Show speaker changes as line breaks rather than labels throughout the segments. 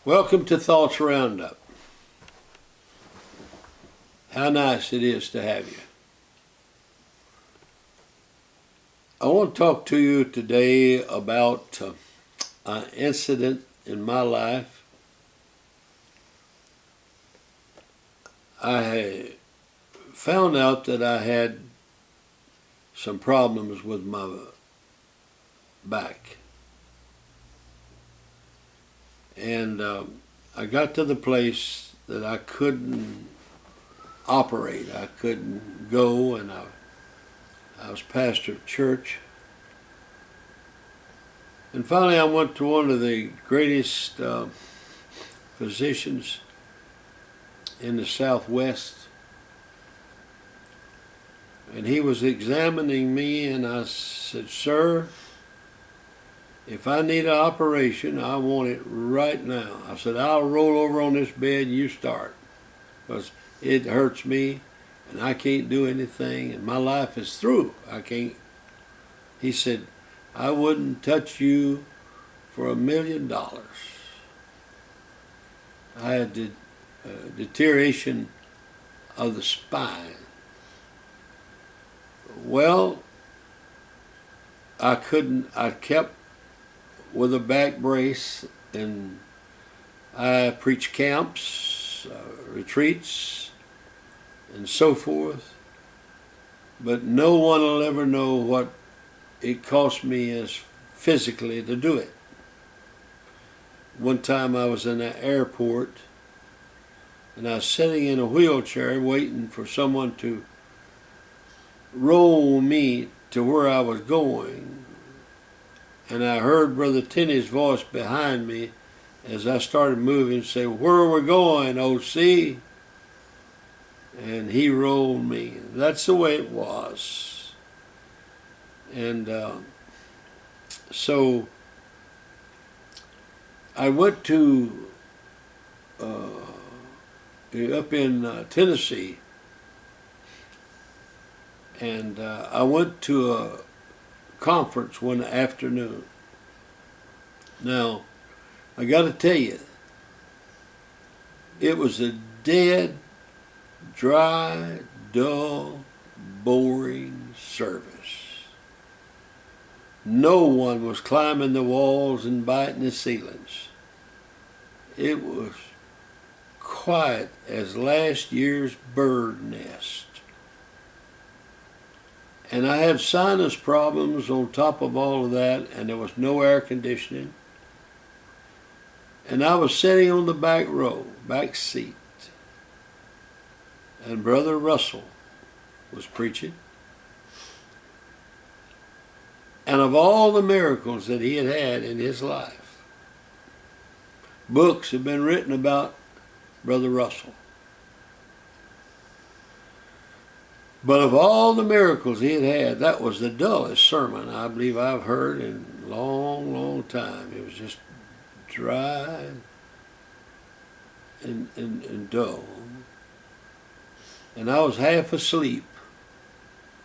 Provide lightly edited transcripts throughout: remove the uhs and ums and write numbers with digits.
Welcome to Thoughts Roundup. How nice it is to have you. I want to talk to you today about an incident in my life. I found out that I had some problems with my back. And I got to the place that I couldn't operate. I couldn't go, and I was pastor of church. And finally I went to one of the greatest physicians in the Southwest. And he was examining me, and I said, "Sir, if I need an operation, I want it right now." I said, "I'll roll over on this bed and you start. Because it hurts me and I can't do anything and my life is through. I can't." He said, "I wouldn't touch you for $1 million. I had deterioration of the spine." Well, I kept with a back brace, and I preached camps, retreats, and so forth. But no one will ever know what it cost me as physically to do it. One time I was in an airport, and I was sitting in a wheelchair waiting for someone to roll me to where I was going. And I heard Brother Tenney's voice behind me as I started moving say, "Where are we going, OC?" And he rolled me. That's the way it was. And so I went to up in Tennessee, and I went to a conference one afternoon. Now, I got to tell you, it was a dead, dry, dull, boring service. No one was climbing the walls and biting the ceilings. It was quiet as last year's bird nest. And I had sinus problems on top of all of that, and there was no air conditioning. And I was sitting on the back row, back seat, and Brother Russell was preaching. And of all the miracles that he had had in his life, books have been written about Brother Russell. But of all the miracles he had, that was the dullest sermon I believe I've heard in a long, long time. It was just dry and dull. And I was half asleep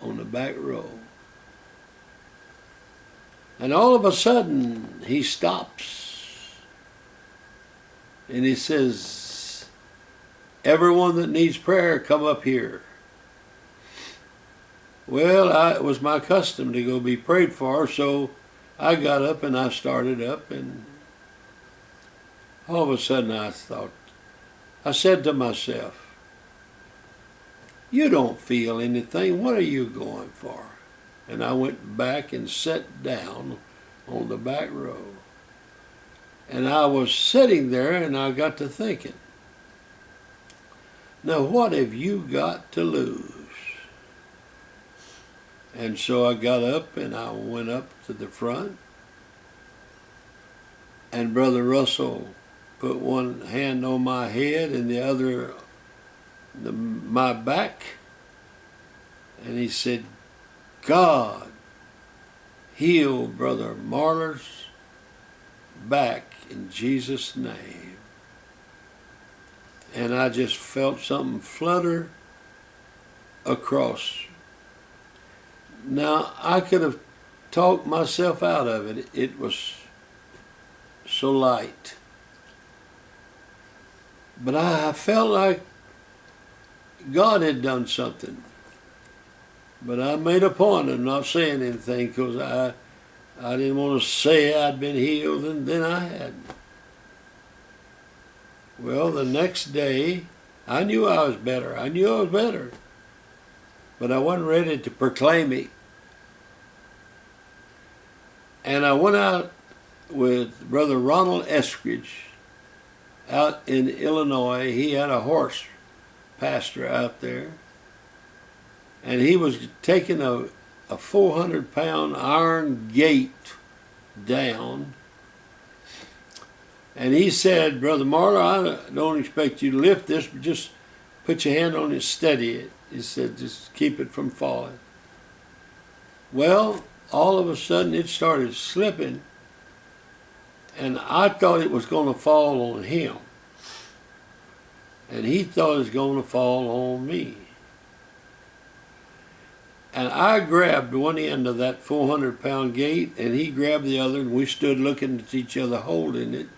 on the back row. And all of a sudden, he stops and he says, "Everyone that needs prayer, come up here." Well, it was my custom to go be prayed for, so I got up and I started up, and all of a sudden I said to myself, "You don't feel anything. What are you going for?" And I went back and sat down on the back row. And I was sitting there and I got to thinking, now what have you got to lose? And so I got up and I went up to the front, and Brother Russell put one hand on my head and the other my back, and he said, "God, heal Brother Marler's back in Jesus' name." And I just felt something flutter across. Now, I could have talked myself out of it. It was so light. But I felt like God had done something. But I made a point of not saying anything because I didn't want to say I'd been healed, and then I hadn't. Well, the next day, I knew I was better. I knew I was better. But I wasn't ready to proclaim it. And I went out with Brother Ronald Eskridge out in Illinois. He had a horse pastor out there. And he was taking a 400-pound iron gate down. And he said, Brother Marler, I don't expect you to lift this, but just put your hand on it, steady it. He said, just keep it from falling. Well, all of a sudden it started slipping, and I thought it was going to fall on him. And he thought it was going to fall on me. And I grabbed one end of that 400-pound gate, and he grabbed the other, and we stood looking at each other holding it.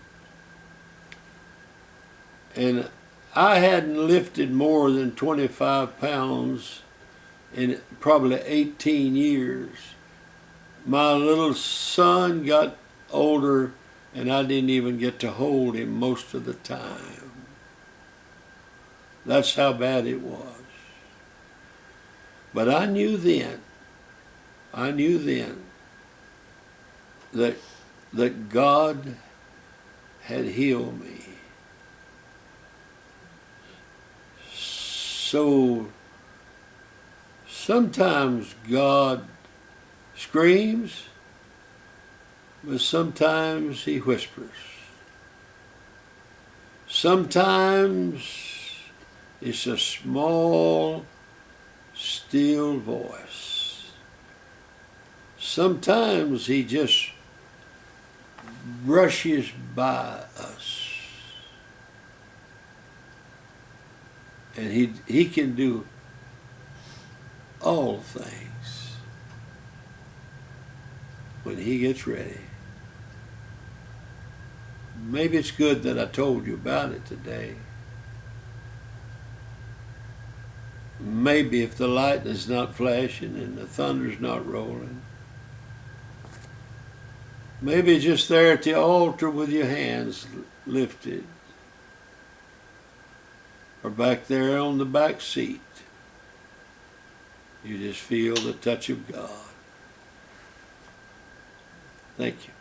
And I hadn't lifted more than 25 pounds in probably 18 years. My little son got older, and I didn't even get to hold him most of the time. That's how bad it was. But I knew then that God had healed me. So sometimes God screams, but sometimes he whispers. Sometimes it's a small, still voice. Sometimes he just brushes by us. And he can do all things when he gets ready. Maybe it's good that I told you about it today. Maybe if the lightning's not flashing and the thunder's not rolling, maybe just there at the altar with your hands lifted, or back there on the back seat, you just feel the touch of God. Thank you.